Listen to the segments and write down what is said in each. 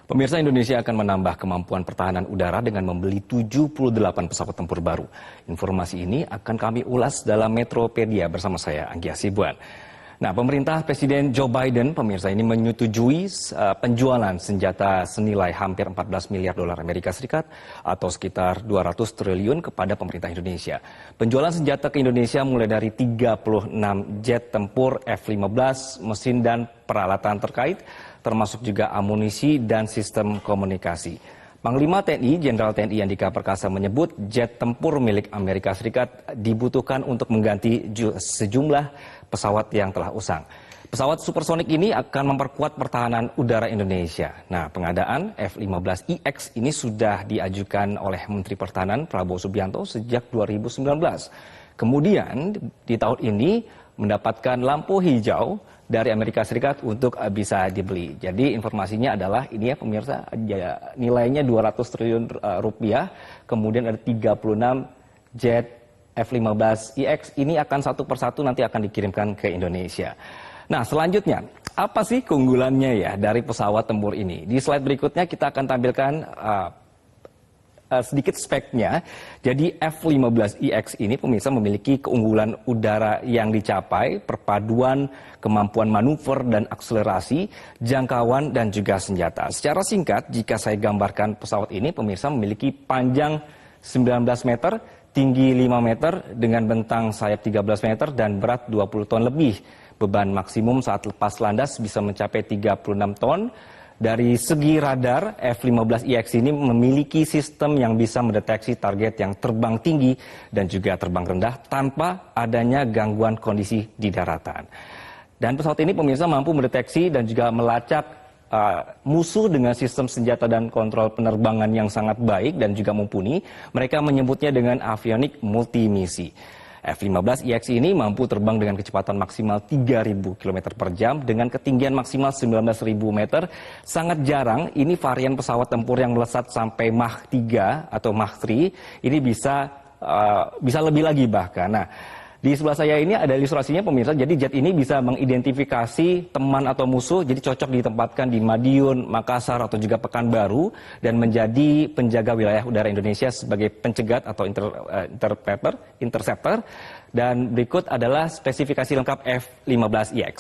Pemirsa, Indonesia akan menambah kemampuan pertahanan udara dengan membeli 78 pesawat tempur baru. Informasi ini akan kami ulas dalam Metropedia bersama saya, Anggi Hasibuan. Nah, pemerintah Presiden Joe Biden, pemirsa, ini menyetujui penjualan senjata senilai hampir 14 miliar dolar Amerika Serikat atau sekitar 200 triliun kepada pemerintah Indonesia. Penjualan senjata ke Indonesia mulai dari 36 jet tempur F-15, mesin dan peralatan terkait, termasuk juga amunisi dan sistem komunikasi. Panglima TNI, Jenderal TNI Andika Perkasa menyebut jet tempur milik Amerika Serikat dibutuhkan untuk mengganti sejumlah pesawat yang telah usang. Pesawat supersonik ini akan memperkuat pertahanan udara Indonesia. Nah, pengadaan F-15IX ini sudah diajukan oleh Menteri Pertahanan Prabowo Subianto sejak 2019. Kemudian di tahun ini mendapatkan lampu hijau dari Amerika Serikat untuk bisa dibeli. Jadi informasinya adalah ini ya pemirsa, nilainya 200 triliun rupiah, kemudian ada 36 jet F-15IX, ini akan satu persatu nanti akan dikirimkan ke Indonesia. Nah, selanjutnya, apa sih keunggulannya ya dari pesawat tempur ini? Di slide berikutnya kita akan tampilkan sedikit speknya. Jadi F-15IX ini pemirsa memiliki keunggulan udara yang dicapai, perpaduan kemampuan manuver dan akselerasi, jangkauan dan juga senjata. Secara singkat, jika saya gambarkan pesawat ini, pemirsa memiliki panjang 19 meter, tinggi 5 meter dengan bentang sayap 13 meter dan berat 20 ton lebih. Beban maksimum saat lepas landas bisa mencapai 36 ton. Dari segi radar, F-15IX ini memiliki sistem yang bisa mendeteksi target yang terbang tinggi dan juga terbang rendah tanpa adanya gangguan kondisi di daratan. Dan pesawat ini pemirsa mampu mendeteksi dan juga melacak musuh dengan sistem senjata dan kontrol penerbangan yang sangat baik dan juga mumpuni. Mereka menyebutnya dengan avionik multimisi. F-15IX ini mampu terbang dengan kecepatan maksimal 3.000 km per jam dengan ketinggian maksimal 19.000 meter. Sangat jarang ini varian pesawat tempur yang melesat sampai Mach 3 atau Mach 3 ini bisa lebih lagi bahkan. Nah, di sebelah saya ini ada ilustrasinya pemirsa, jadi jet ini bisa mengidentifikasi teman atau musuh, jadi cocok ditempatkan di Madiun, Makassar atau juga Pekanbaru dan menjadi penjaga wilayah udara Indonesia sebagai pencegat atau interceptor. Dan berikut adalah spesifikasi lengkap F-15IX.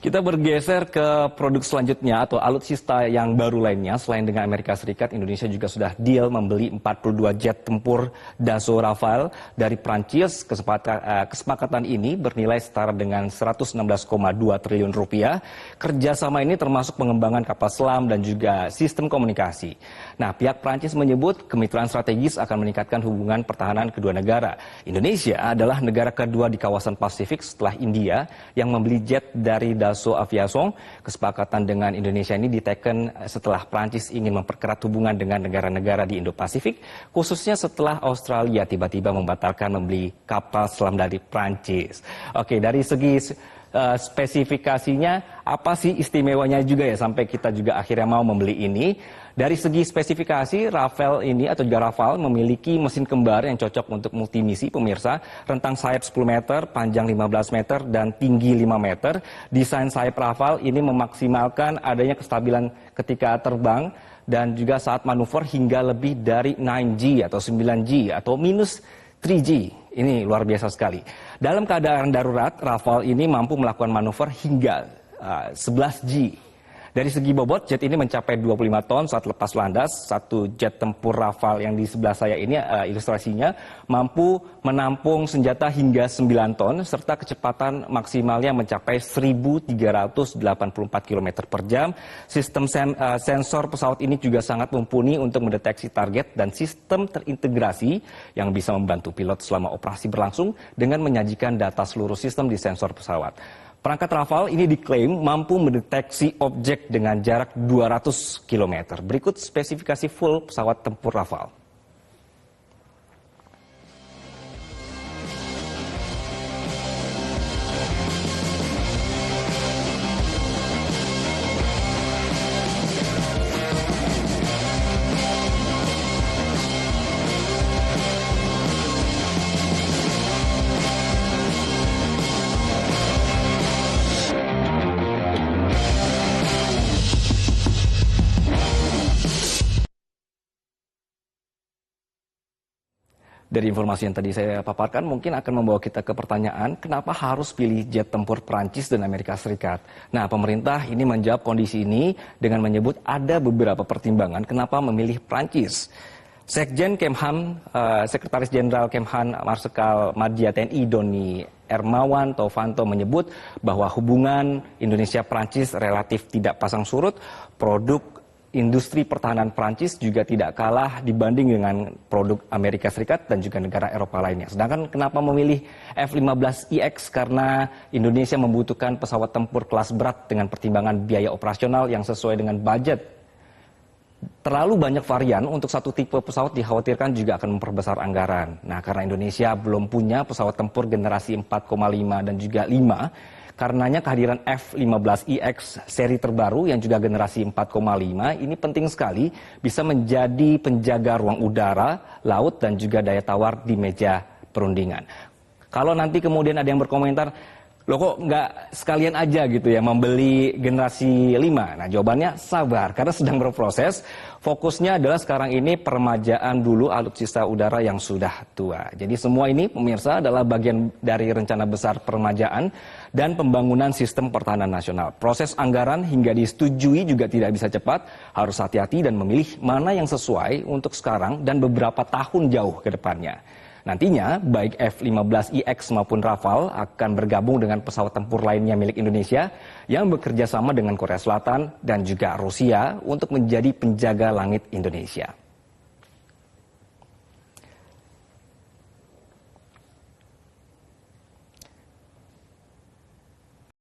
Kita bergeser ke produk selanjutnya atau alutsista yang baru lainnya. Selain dengan Amerika Serikat, Indonesia juga sudah deal membeli 42 jet tempur Dassault Rafale dari Prancis. Kesepakatan ini bernilai setara dengan 116,2 triliun rupiah. Kerjasama ini termasuk pengembangan kapal selam dan juga sistem komunikasi. Nah, pihak Prancis menyebut kemitraan strategis akan meningkatkan hubungan pertahanan kedua negara. Indonesia adalah negara kedua di kawasan Pasifik setelah India yang membeli jet dari Dassault Aviation. Kesepakatan dengan Indonesia ini diteken setelah Prancis ingin memperkerat hubungan dengan negara-negara di Indo-Pasifik, khususnya setelah Australia tiba-tiba membatalkan membeli kapal selam dari Prancis. Oke, dari segi spesifikasinya, apa sih istimewanya juga ya sampai kita juga akhirnya mau membeli ini? Dari segi spesifikasi, Rafale ini atau juga Rafale memiliki mesin kembar yang cocok untuk multimisi pemirsa, rentang sayap 10 meter, panjang 15 meter, dan tinggi 5 meter. Desain sayap Rafale ini memaksimalkan adanya kestabilan ketika terbang dan juga saat manuver hingga lebih dari 9G atau 9G atau minus 3G. Ini luar biasa sekali. Dalam keadaan darurat, Rafale ini mampu melakukan manuver hingga 11G. Dari segi bobot, jet ini mencapai 25 ton saat lepas landas. Satu jet tempur Rafale yang di sebelah saya ini ilustrasinya mampu menampung senjata hingga 9 ton serta kecepatan maksimalnya mencapai 1.384 km per jam. Sistem sensor pesawat ini juga sangat mumpuni untuk mendeteksi target dan sistem terintegrasi yang bisa membantu pilot selama operasi berlangsung dengan menyajikan data seluruh sistem di sensor pesawat. Perangkat Rafale ini diklaim mampu mendeteksi objek dengan jarak 200 km. Berikut spesifikasi full pesawat tempur Rafale. Dari informasi yang tadi saya paparkan mungkin akan membawa kita ke pertanyaan kenapa harus pilih jet tempur Prancis dan Amerika Serikat. Nah, pemerintah ini menjawab kondisi ini dengan menyebut ada beberapa pertimbangan kenapa memilih Prancis. Sekjen Kemhan, Sekretaris Jenderal Kemhan Marsikal Madya TNI Doni Ermawan Taufanto menyebut bahwa hubungan Indonesia-Prancis relatif tidak pasang surut. Produk industri pertahanan Prancis juga tidak kalah dibanding dengan produk Amerika Serikat dan juga negara Eropa lainnya. Sedangkan kenapa memilih F-15IX? Karena Indonesia membutuhkan pesawat tempur kelas berat dengan pertimbangan biaya operasional yang sesuai dengan budget. Terlalu banyak varian untuk satu tipe pesawat dikhawatirkan juga akan memperbesar anggaran. Nah, karena Indonesia belum punya pesawat tempur generasi 4,5 dan juga 5, karenanya kehadiran F-15IX seri terbaru yang juga generasi 4,5 ini penting sekali bisa menjadi penjaga ruang udara, laut dan juga daya tawar di meja perundingan. Kalau nanti kemudian ada yang berkomentar, loh kok nggak sekalian aja gitu ya membeli generasi 5? Nah, jawabannya sabar karena sedang berproses. Fokusnya adalah sekarang ini peremajaan dulu alutsista udara yang sudah tua. Jadi semua ini pemirsa adalah bagian dari rencana besar peremajaan dan pembangunan sistem pertahanan nasional. Proses anggaran hingga disetujui juga tidak bisa cepat, harus hati-hati dan memilih mana yang sesuai untuk sekarang dan beberapa tahun jauh ke depannya. Nantinya, baik F-15IX maupun Rafale akan bergabung dengan pesawat tempur lainnya milik Indonesia yang bekerja sama dengan Korea Selatan dan juga Rusia untuk menjadi penjaga langit Indonesia.